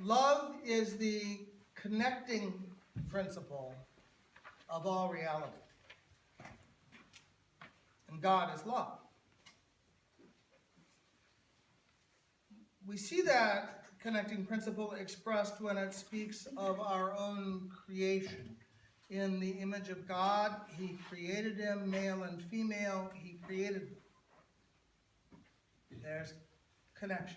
Love is the connecting principle of all reality. And God is love. We see that connecting principle expressed when it speaks of our own creation. In the image of God, He created them, male and female, He created them. There's connection.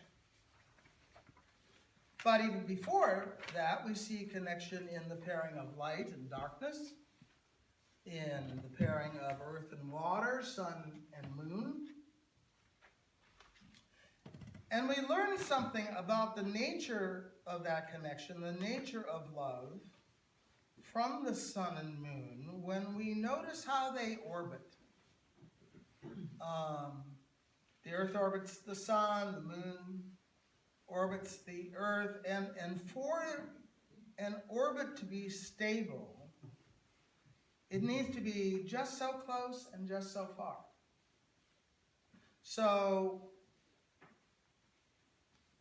But even before that, we see connection in the pairing of light and darkness, in the pairing of earth and water, sun and moon. And we learn something about the nature of that connection, the nature of love, from the sun and moon when we notice how they orbit. The earth orbits the sun, the moon orbits the earth, and for an orbit to be stable, it needs to be just so close and just so far. So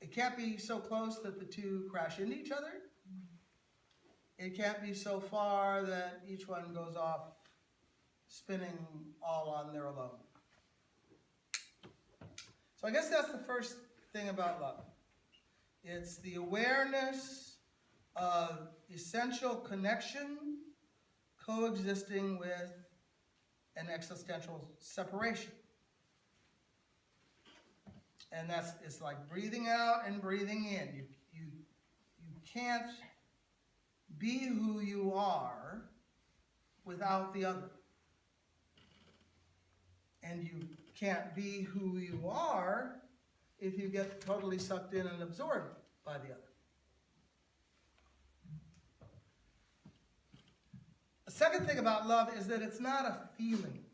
it can't be so close that the two crash into each other. It can't be so far that each one goes off spinning all on their own. So I guess that's the first thing about love. It's the awareness of essential connection coexisting with an existential separation. And it's like breathing out and breathing in. You can't be who you are without the other. And you can't be who you are if you get totally sucked in and absorbed by the other. The second thing about love is that it's not a feeling.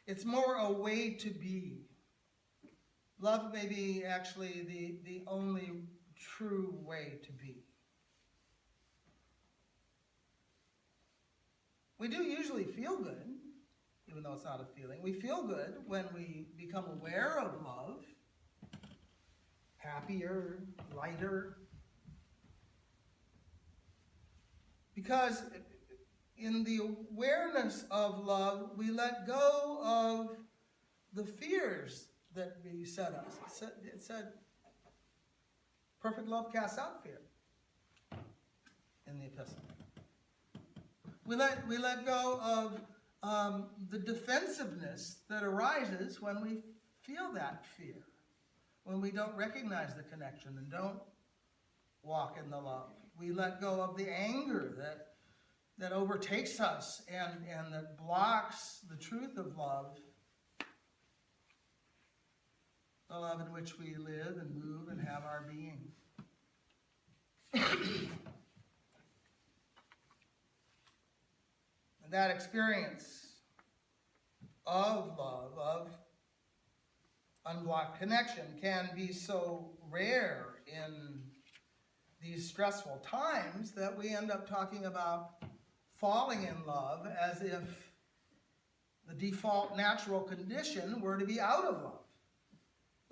It's more a way to be. Love may be actually the only true way to be. We do usually feel good, even though it's not a feeling. We feel good when we become aware of love, happier, lighter. Because in the awareness of love, we let go of the fears that beset us. It said perfect love casts out fear in the epistle. We let go of the defensiveness that arises when we feel that fear, when we don't recognize the connection and don't walk in the love. We let go of the anger that overtakes us and that blocks the truth of love, the love in which we live and move and have our being. And that experience of love, of unblocked connection, can be so rare in these stressful times that we end up talking about falling in love as if the default natural condition were to be out of love.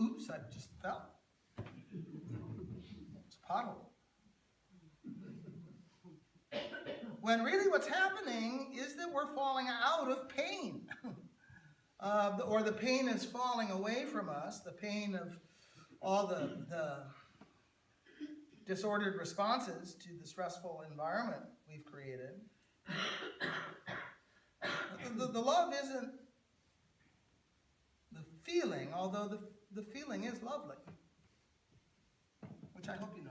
Oops, I just fell. It's a pothole. When really what's happening is that we're falling out of pain. Or the pain is falling away from us, the pain of all the disordered responses to the stressful environment we've created. The love isn't the feeling, although the feeling is lovely, which I hope you know.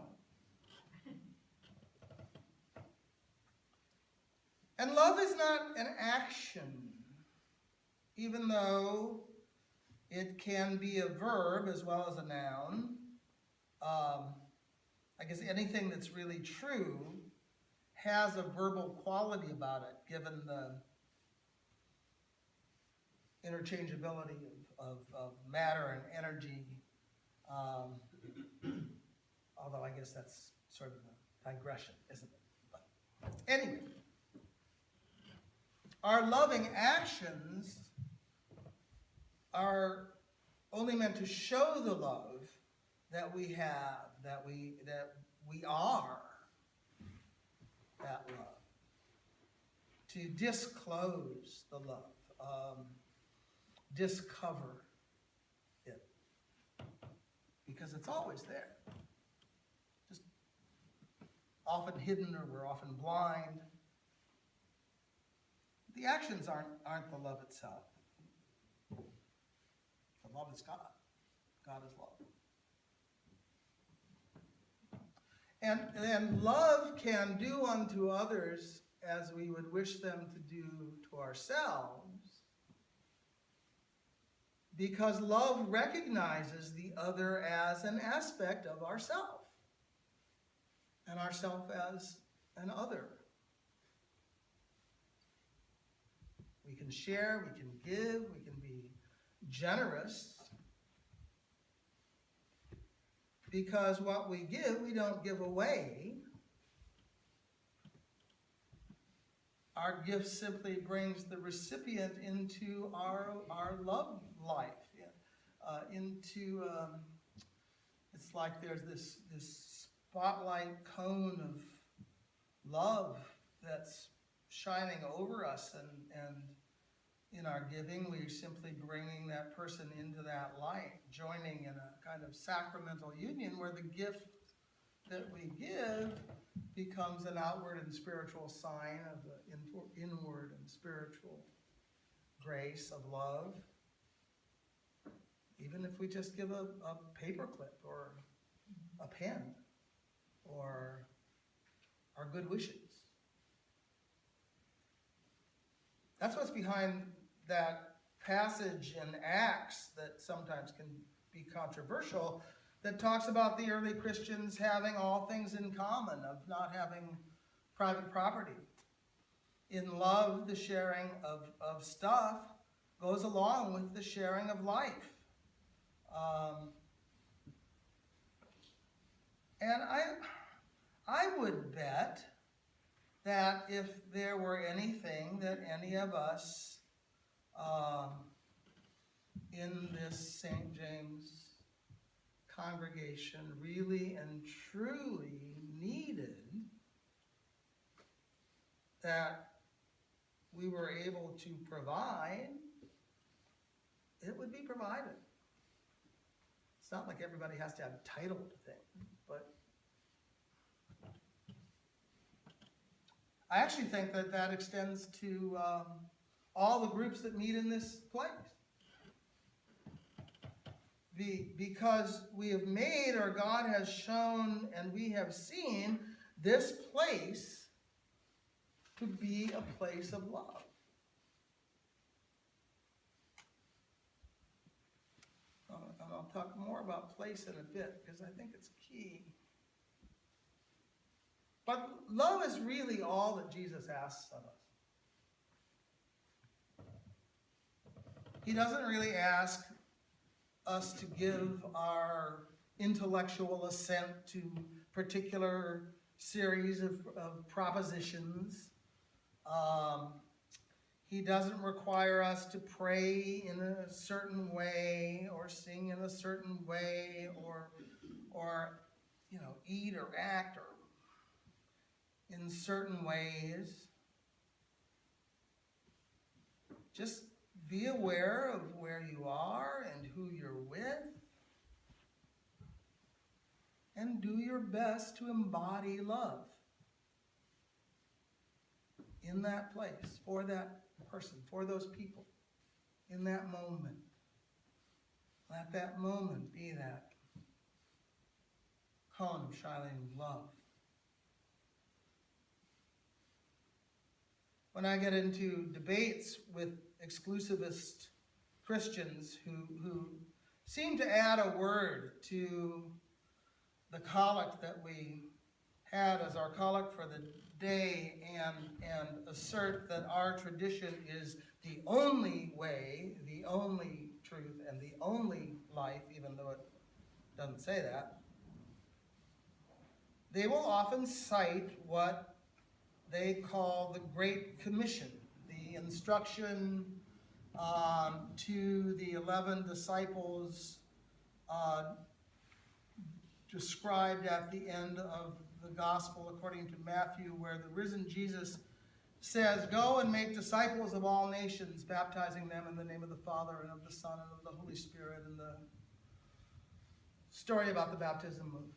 And love is not an action, even though it can be a verb as well as a noun. I guess anything that's really true has a verbal quality about it, given the interchangeability of matter and energy. Although I guess that's sort of a digression, isn't it? But anyway, our loving actions are only meant to show the love that we have, that we are that love. To disclose the love, discover it, because it's always there. Just often hidden, or we're often blind. The actions aren't the love itself. The love is God. God is love. And love can do unto others as we would wish them to do to ourselves, because love recognizes the other as an aspect of ourself, and ourself as an other. We can share, we can give, we can be generous, because what we give, we don't give away. Our gift simply brings the recipient into our love life, it's like there's this spotlight cone of love that's shining over us, and in our giving, we're simply bringing that person into that light, joining in a kind of sacramental union where the gift that we give becomes an outward and spiritual sign of the inward and spiritual grace of love. Even if we just give a paperclip or a pen or our good wishes. That's what's behind that passage in Acts that sometimes can be controversial, that talks about the early Christians having all things in common, of not having private property. In love, the sharing of stuff goes along with the sharing of life. And I would bet that if there were anything that any of us in this St. James congregation really and truly needed, that we were able to provide, it would be provided. It's not like everybody has to have a title to things, but I actually think that extends to all the groups that meet in this place. Because we have made, or God has shown, and we have seen this place to be a place of love. And I'll talk more about place in a bit, because I think it's key. But love is really all that Jesus asks of us. He doesn't really ask us to give our intellectual assent to particular series of propositions. He doesn't require us to pray in a certain way, or sing in a certain way, or eat or act or in certain ways. Just be aware of where you are and who you're with, and do your best to embody love in that place, for that person, for those people, in that moment. Let that moment be that cone of shining love. When I get into debates with exclusivist Christians who seem to add a word to the collect that we had as our collect for the day, and assert that our tradition is the only way, the only truth, and the only life, even though it doesn't say that, they will often cite what they call the Great Commission, the instruction to the 11 disciples described at the end of the gospel according to Matthew, where the risen Jesus says, "Go and make disciples of all nations, baptizing them in the name of the Father and of the Son and of the Holy Spirit," and the story about the baptism of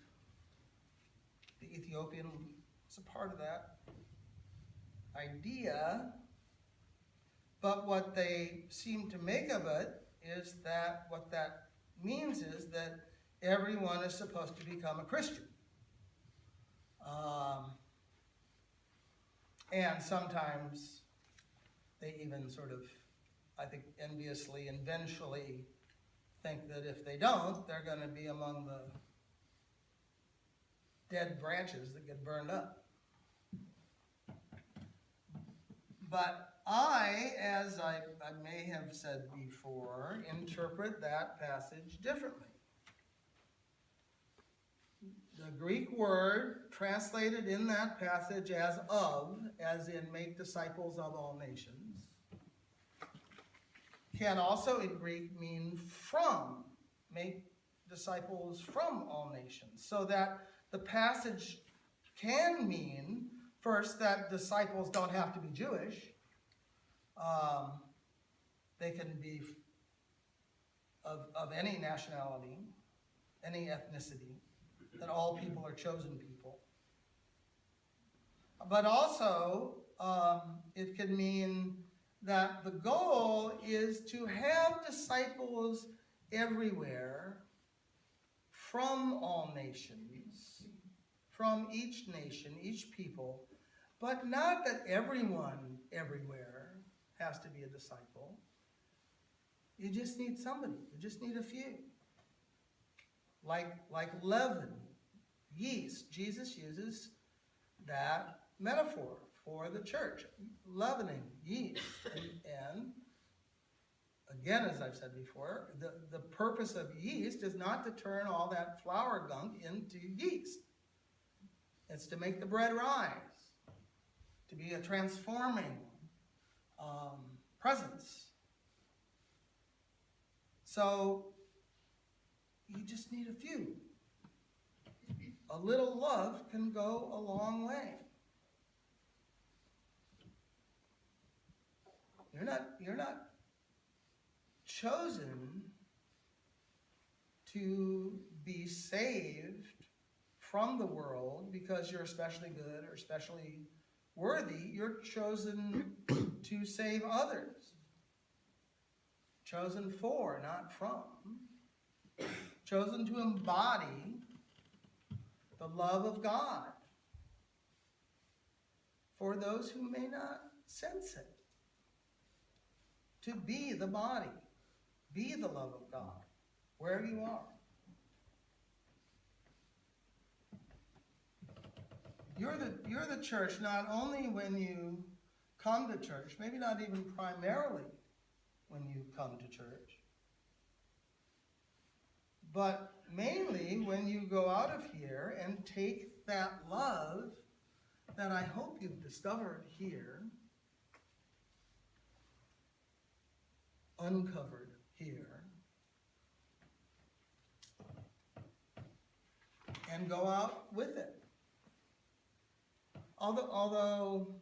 the Ethiopian is a part of that idea. But what they seem to make of it is that what that means is that everyone is supposed to become a Christian. And sometimes they even sort of, I think, enviously and vengefully think that if they don't, they're going to be among the dead branches that get burned up. But I, as I may have said before, interpret that passage differently. The Greek word translated in that passage as "of," as in "make disciples of all nations," can also in Greek mean "from," make disciples from all nations. So that the passage can mean, first, that disciples don't have to be Jewish. They can be of any nationality, any ethnicity, that all people are chosen people. But also, it can mean that the goal is to have disciples everywhere from all nations, from each nation, each people, but not that everyone everywhere has to be a disciple. You just need somebody. You just need a few. Like leaven, yeast. Jesus uses that metaphor for the church. Leavening, yeast. And again, as I've said before, the purpose of yeast is not to turn all that flour gunk into yeast. It's to make the bread rise, to be a transforming presence. So you just need a few. A little love can go a long way. You're not chosen to be saved from the world because you're especially good or especially worthy. You're chosen to save others. Chosen for, not from. Chosen to embody the love of God for those who may not sense it. To be the body, be the love of God, where you are. You're the church not only when you come to church, maybe not even primarily when you come to church, but mainly when you go out of here and take that love that I hope you've discovered here, uncovered here, and go out with it. Although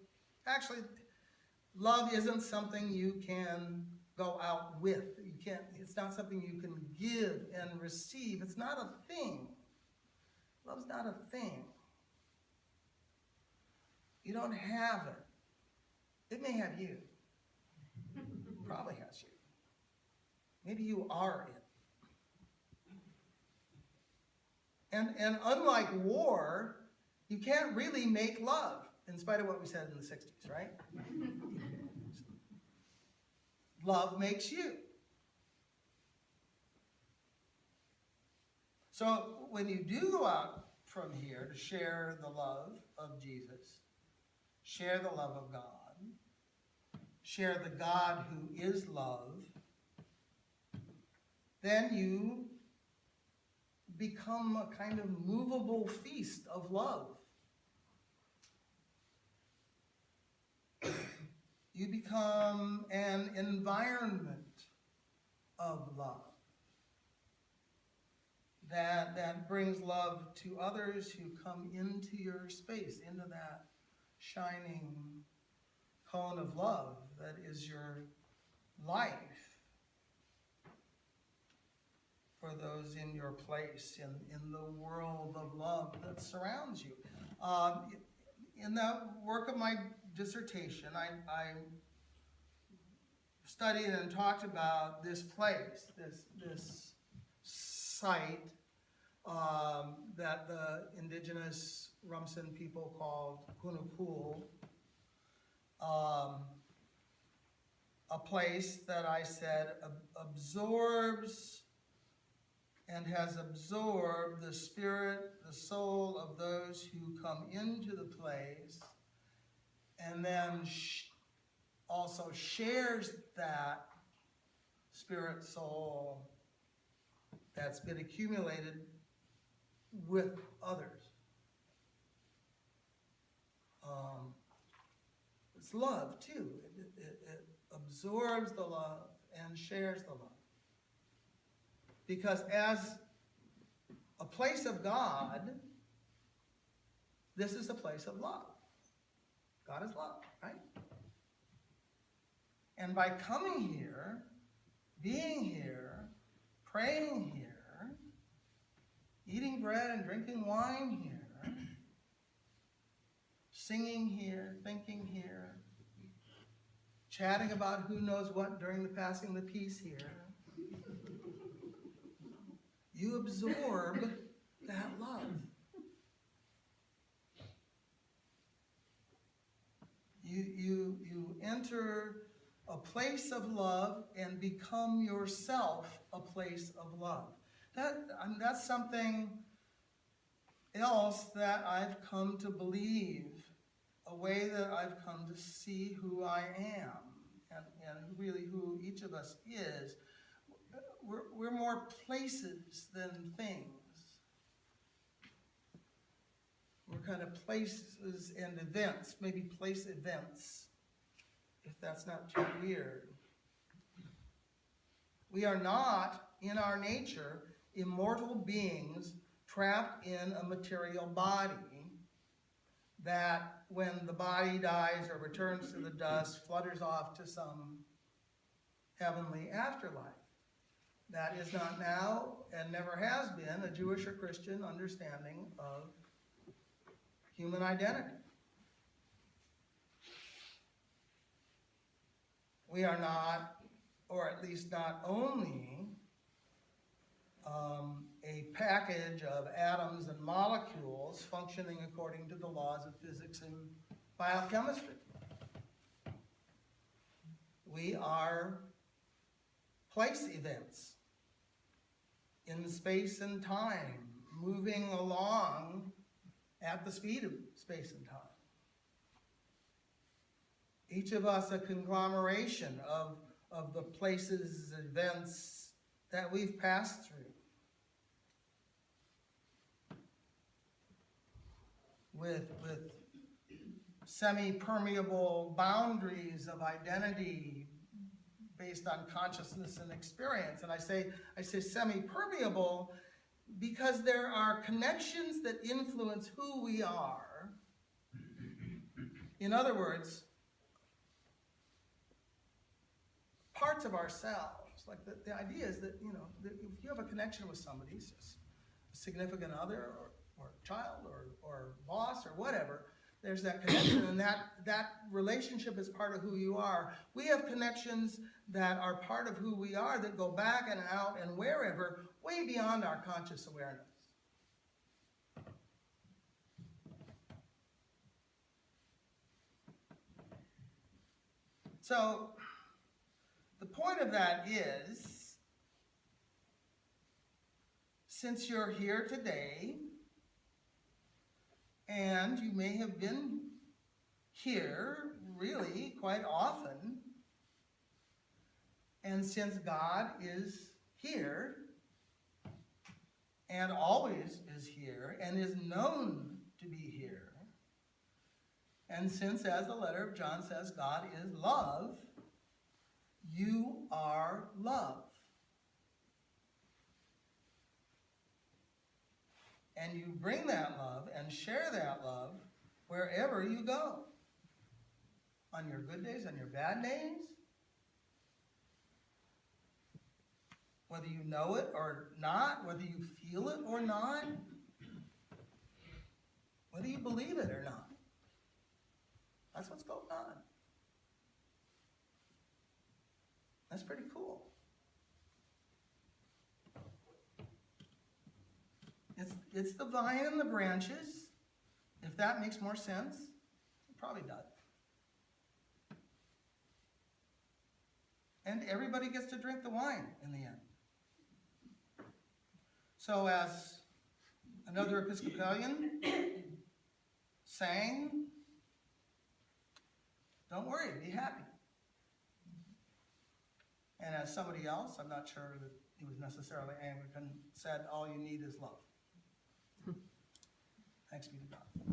actually, love isn't something you can go out with. You can't. It's not something you can give and receive. It's not a thing. Love's not a thing. You don't have it. It may have you. Probably has you. Maybe you are it. And unlike war, you can't really make love, in spite of what we said in the 60s, right? Love makes you. So when you do go out from here to share the love of Jesus, share the love of God, share the God who is love, then you become a kind of movable feast of love. You become an environment of love that brings love to others who come into your space, into that shining cone of love that is your life, for those in your place, in the world of love that surrounds you. In the work of my dissertation, I studied and talked about this place, this site that the indigenous Rumsen people called Punapul, a place that I said absorbs and has absorbed the spirit, the soul of those who come into the place, and then also shares that spirit, soul that's been accumulated with others. It's love too. It absorbs the love and shares the love. Because as a place of God, this is a place of love. God is love, right? And by coming here, being here, praying here, eating bread and drinking wine here, singing here, thinking here, chatting about who knows what during the passing of the peace here, you absorb that love. You enter a place of love and become yourself a place of love. That's something else that I've come to believe, a way that I've come to see who I am and really who each of us is. We're more places than things. We're kind of places and events, maybe place events, if that's not too weird. We are not, in our nature, immortal beings trapped in a material body that, when the body dies or returns to the dust, flutters off to some heavenly afterlife. That is not now, and never has been, a Jewish or Christian understanding of human identity. We are not, or at least not only, a package of atoms and molecules functioning according to the laws of physics and biochemistry. We are place events in space and time, moving along at the speed of space and time. Each of us a conglomeration of the places, events that we've passed through. With semi-permeable boundaries of identity based on consciousness and experience. And I say semi-permeable because there are connections that influence who we are. In other words, parts of ourselves. Like the idea is that, that if you have a connection with somebody, a significant other or child or boss or whatever, there's that connection, and that relationship is part of who you are. We have connections that are part of who we are that go back and out and wherever, way beyond our conscious awareness. So, the point of that is, since you're here today, and you may have been here really quite often, and since God is here, and always is here, and is known to be here, And since, as the letter of John says, God is love, you are love. And you bring that love and share that love wherever you go. On your good days, on your bad days. Whether you know it or not, whether you feel it or not, whether you believe it or not. That's what's going on. That's pretty cool. It's the vine and the branches. If that makes more sense, it probably does. And everybody gets to drink the wine in the end. So as another Episcopalian sang, don't worry, be happy. And as somebody else, I'm not sure that he was necessarily Anglican, said all you need is love. Thanks be to God.